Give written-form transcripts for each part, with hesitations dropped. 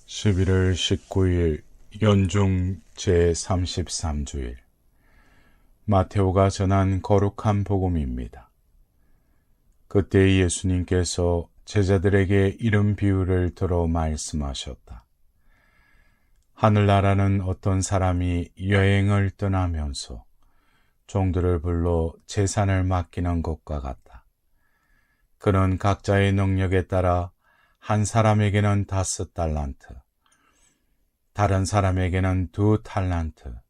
11월 19일 연중 제33주일 마테오가 전한 거룩한 복음입니다. 그때 예수님께서 제자들에게 이런 비유를 들어 말씀하셨다. 하늘나라는 어떤 사람이 여행을 떠나면서 종들을 불러 재산을 맡기는 것과 같다. 그는 각자의 능력에 따라 한 사람에게는 5달란트, 다른 사람에게는 2달란트,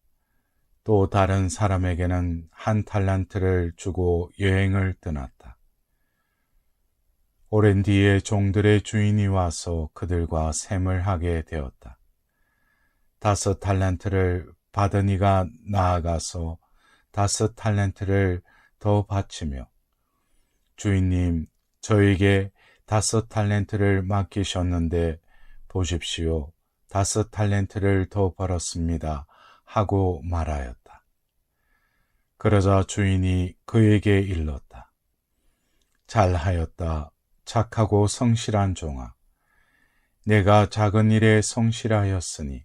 또 다른 사람에게는 1달란트를 주고 여행을 떠났다. 오랜 뒤에 종들의 주인이 와서 그들과 셈을 하게 되었다. 5달란트를 받은 이가 나아가서 5달란트를 더 바치며, 주인님, 저에게 5달란트를 맡기셨는데 보십시오, 5달란트를 더 벌었습니다 하고 말하였다. 그러자 주인이 그에게 일렀다. 잘하였다, 착하고 성실한 종아. 내가 작은 일에 성실하였으니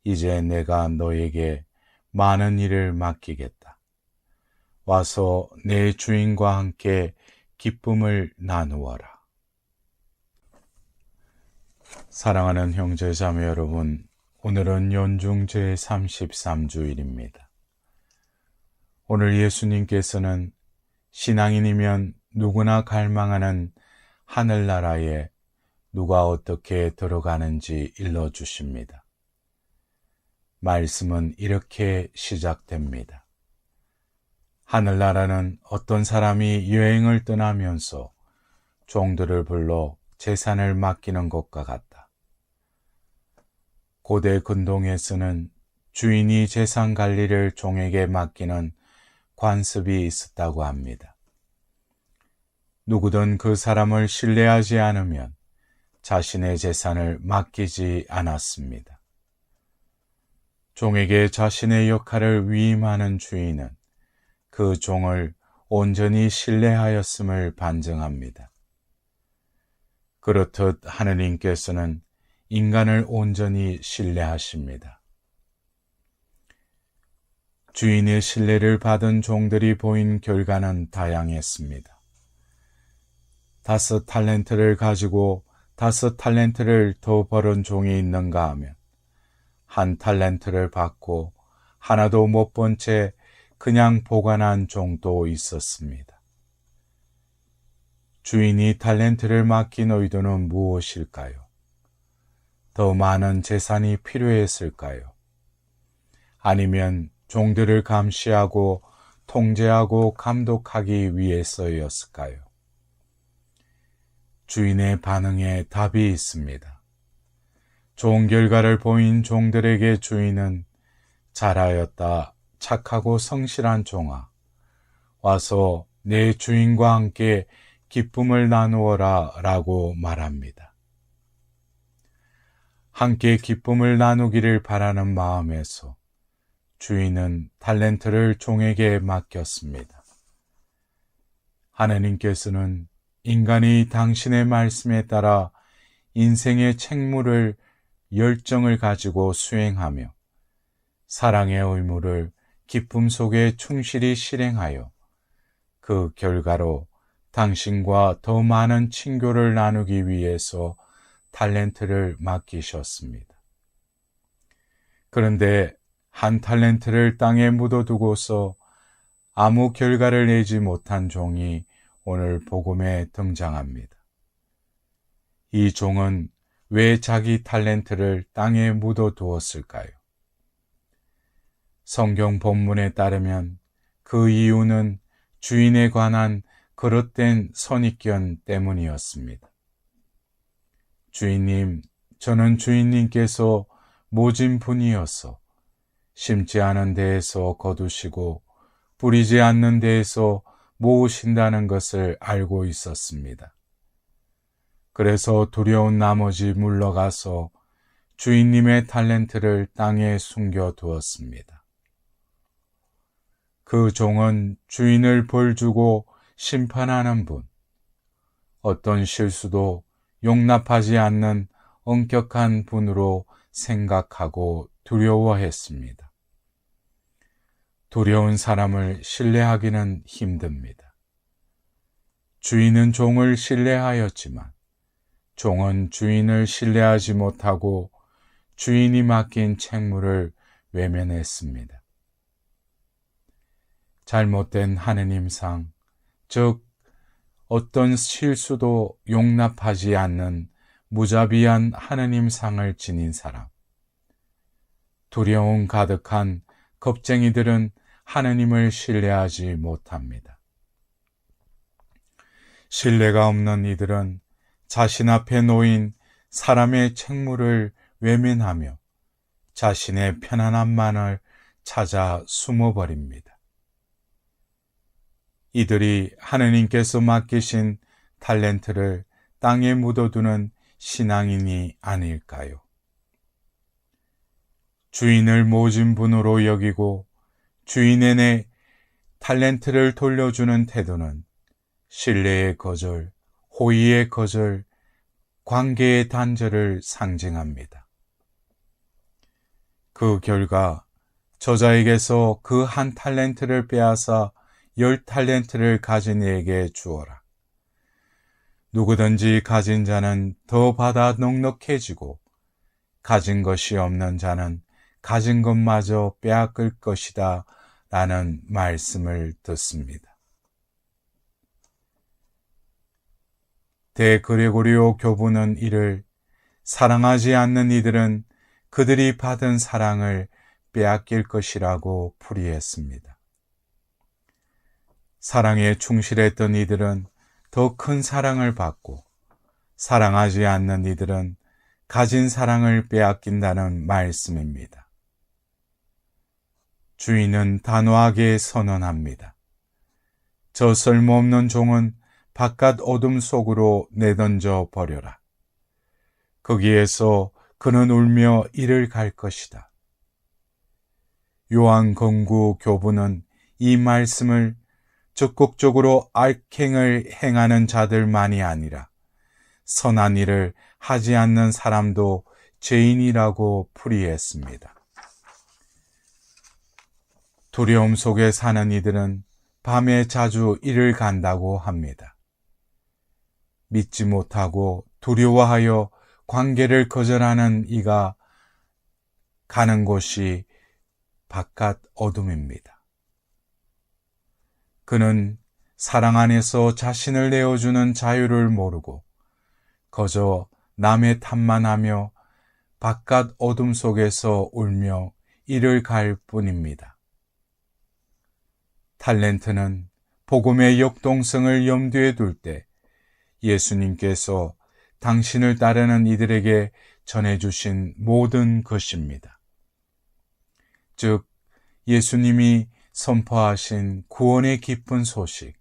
이제 내가 너에게 많은 일을 맡기겠다. 와서 내 주인과 함께 기쁨을 나누어라. 사랑하는 형제자매 여러분, 오늘은 연중 제33주일입니다. 오늘 예수님께서는 신앙인이면 누구나 갈망하는 하늘나라에 누가 어떻게 들어가는지 일러주십니다. 말씀은 이렇게 시작됩니다. 하늘나라는 어떤 사람이 여행을 떠나면서 종들을 불러 재산을 맡기는 것과 같다. 고대 근동에서는 주인이 재산 관리를 종에게 맡기는 관습이 있었다고 합니다. 누구든 그 사람을 신뢰하지 않으면 자신의 재산을 맡기지 않았습니다. 종에게 자신의 역할을 위임하는 주인은 그 종을 온전히 신뢰하였음을 반증합니다. 그렇듯 하느님께서는 인간을 온전히 신뢰하십니다. 주인의 신뢰를 받은 종들이 보인 결과는 다양했습니다. 5달란트를 가지고 5달란트를 더 벌은 종이 있는가 하면 1달란트를 받고 하나도 못 본 채 그냥 보관한 종도 있었습니다. 주인이 달란트를 맡긴 의도는 무엇일까요? 더 많은 재산이 필요했을까요? 아니면 종들을 감시하고 통제하고 감독하기 위해서였을까요? 주인의 반응에 답이 있습니다. 좋은 결과를 보인 종들에게 주인은 잘하였다, 착하고 성실한 종아. 와서 내 주인과 함께 기쁨을 나누어라 라고 말합니다. 함께 기쁨을 나누기를 바라는 마음에서 주인은 달란트를 종에게 맡겼습니다. 하나님께서는 인간이 당신의 말씀에 따라 인생의 책무를 열정을 가지고 수행하며 사랑의 의무를 기쁨 속에 충실히 실행하여 그 결과로 당신과 더 많은 친교를 나누기 위해서 달란트를 맡기셨습니다. 그런데 1달란트를 땅에 묻어두고서 아무 결과를 내지 못한 종이 오늘 복음에 등장합니다. 이 종은 왜 자기 달란트를 땅에 묻어두었을까요? 성경 본문에 따르면 그 이유는 주인에 관한 그릇된 선입견 때문이었습니다. 주인님, 저는 주인님께서 모진 분이어서 심지 않은 데에서 거두시고 뿌리지 않는 데에서 모으신다는 것을 알고 있었습니다. 그래서 두려운 나머지 물러가서 주인님의 달란트를 땅에 숨겨두었습니다. 그 종은 주인을 벌주고 심판하는 분, 어떤 실수도 용납하지 않는 엄격한 분으로 생각하고 두려워했습니다. 두려운 사람을 신뢰하기는 힘듭니다. 주인은 종을 신뢰하였지만 종은 주인을 신뢰하지 못하고 주인이 맡긴 책무를 외면했습니다. 잘못된 하느님상, 즉 어떤 실수도 용납하지 않는 무자비한 하느님상을 지닌 사람, 두려움 가득한 겁쟁이들은 하느님을 신뢰하지 못합니다. 신뢰가 없는 이들은 자신 앞에 놓인 사람의 책무를 외면하며 자신의 편안함만을 찾아 숨어버립니다. 이들이 하느님께서 맡기신 탤런트를 땅에 묻어두는 신앙인이 아닐까요? 주인을 모진 분으로 여기고 주인에게 탤런트를 돌려주는 태도는 신뢰의 거절, 호의의 거절, 관계의 단절을 상징합니다. 그 결과 저자에게서 그 한 탤런트를 빼앗아 10탤런트를 가진 이에게 주어라. 누구든지 가진 자는 더 받아 넉넉해지고 가진 것이 없는 자는 가진 것마저 빼앗길 것이다 라는 말씀을 듣습니다. 대그레고리오 교부는 이를 사랑하지 않는 이들은 그들이 받은 사랑을 빼앗길 것이라고 풀이했습니다. 사랑에 충실했던 이들은 더 큰 사랑을 받고 사랑하지 않는 이들은 가진 사랑을 빼앗긴다는 말씀입니다. 주인은 단호하게 선언합니다. 저 쓸모없는 종은 바깥 어둠 속으로 내던져 버려라. 거기에서 그는 울며 이를 갈 것이다. 요한건구 교부는 이 말씀을 적극적으로 악행을 행하는 자들만이 아니라 선한 일을 하지 않는 사람도 죄인이라고 풀이했습니다. 두려움 속에 사는 이들은 밤에 자주 일을 간다고 합니다. 믿지 못하고 두려워하여 관계를 거절하는 이가 가는 곳이 바깥 어둠입니다. 그는 사랑 안에서 자신을 내어주는 자유를 모르고 거저 남의 탓만 하며 바깥 어둠 속에서 울며 이를 갈 뿐입니다. 탤런트는 복음의 역동성을 염두에 둘 때 예수님께서 당신을 따르는 이들에게 전해주신 모든 것입니다. 즉, 예수님이 선포하신 구원의 기쁜 소식,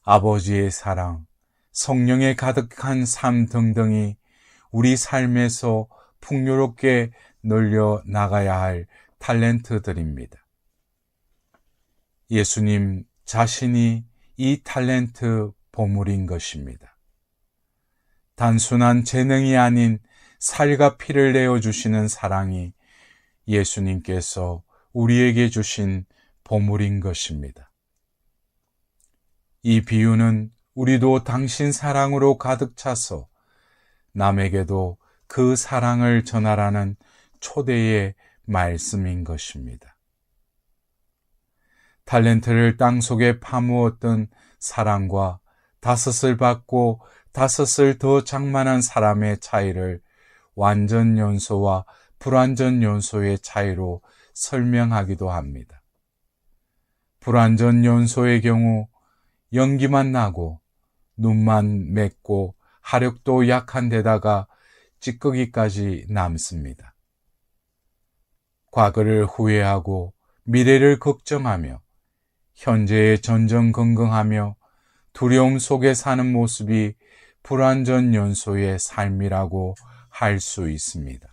아버지의 사랑, 성령에 가득한 삶 등등이 우리 삶에서 풍요롭게 널려 나가야 할 탤런트들입니다. 예수님 자신이 이 탤런트 보물인 것입니다. 단순한 재능이 아닌 살과 피를 내어주시는 사랑이 예수님께서 우리에게 주신 보물인 것입니다. 이 비유는 우리도 당신 사랑으로 가득 차서 남에게도 그 사랑을 전하라는 초대의 말씀인 것입니다. 탤런트를 땅속에 파묻었던 사람과 5을 받고 5을 더 장만한 사람의 차이를 완전 연소와 불완전 연소의 차이로 설명하기도 합니다. 불완전 연소의 경우 연기만 나고 눈만 맵고 화력도 약한 데다가 찌꺼기까지 남습니다. 과거를 후회하고 미래를 걱정하며 현재에 전전긍긍하며 두려움 속에 사는 모습이 불완전 연소의 삶이라고 할 수 있습니다.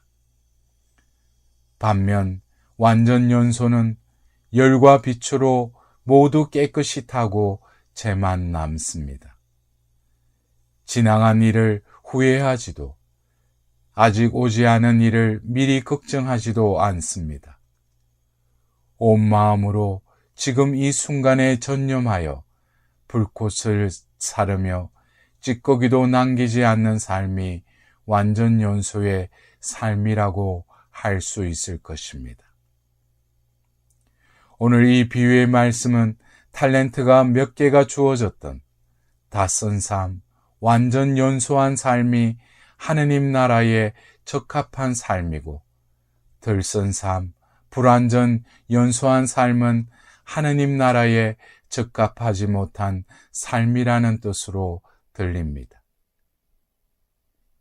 반면 완전 연소는 열과 빛으로 모두 깨끗이 타고 재만 남습니다. 지나간 일을 후회하지도 아직 오지 않은 일을 미리 걱정하지도 않습니다. 온 마음으로 지금 이 순간에 전념하여 불꽃을 사르며 찌꺼기도 남기지 않는 삶이 완전 연소의 삶이라고 할 수 있을 것입니다. 오늘 이 비유의 말씀은 탤런트가 몇 개가 주어졌던 닷선 삶, 완전 연소한 삶이 하느님 나라에 적합한 삶이고, 들선 삶, 불완전 연소한 삶은 하느님 나라에 적합하지 못한 삶이라는 뜻으로 들립니다.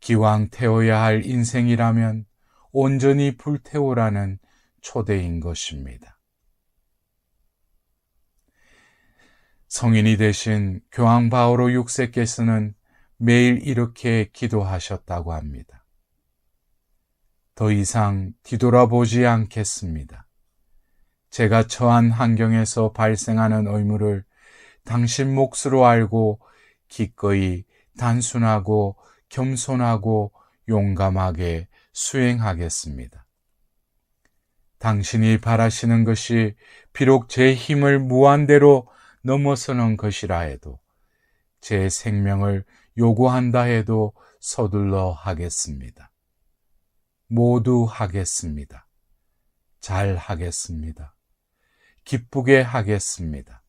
기왕 태워야 할 인생이라면 온전히 불태우라는 초대인 것입니다. 성인이 되신 교황 바오로 6세께서는 매일 이렇게 기도하셨다고 합니다. 더 이상 뒤돌아보지 않겠습니다. 제가 처한 환경에서 발생하는 의무를 당신 몫으로 알고 기꺼이 단순하고 겸손하고 용감하게 수행하겠습니다. 당신이 바라시는 것이 비록 제 힘을 무한대로 넘어서는 것이라 해도, 제 생명을 요구한다 해도 서둘러 하겠습니다. 모두 하겠습니다. 잘 하겠습니다. 기쁘게 하겠습니다.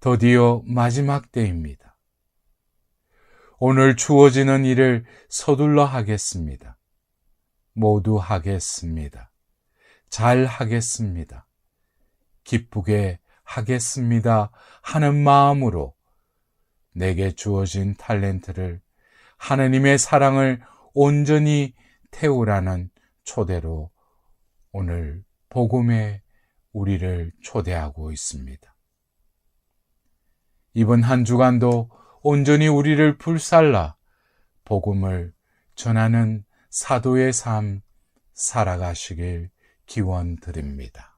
드디어 마지막 때입니다. 오늘 주어지는 일을 서둘러 하겠습니다. 모두 하겠습니다. 잘 하겠습니다. 기쁘게 하겠습니다 하는 마음으로 내게 주어진 탤런트를 하느님의 사랑을 온전히 태우라는 초대로 오늘 복음에 우리를 초대하고 있습니다. 이번 한 주간도 온전히 우리를 불살라 복음을 전하는 사도의 삶 살아가시길 기원드립니다.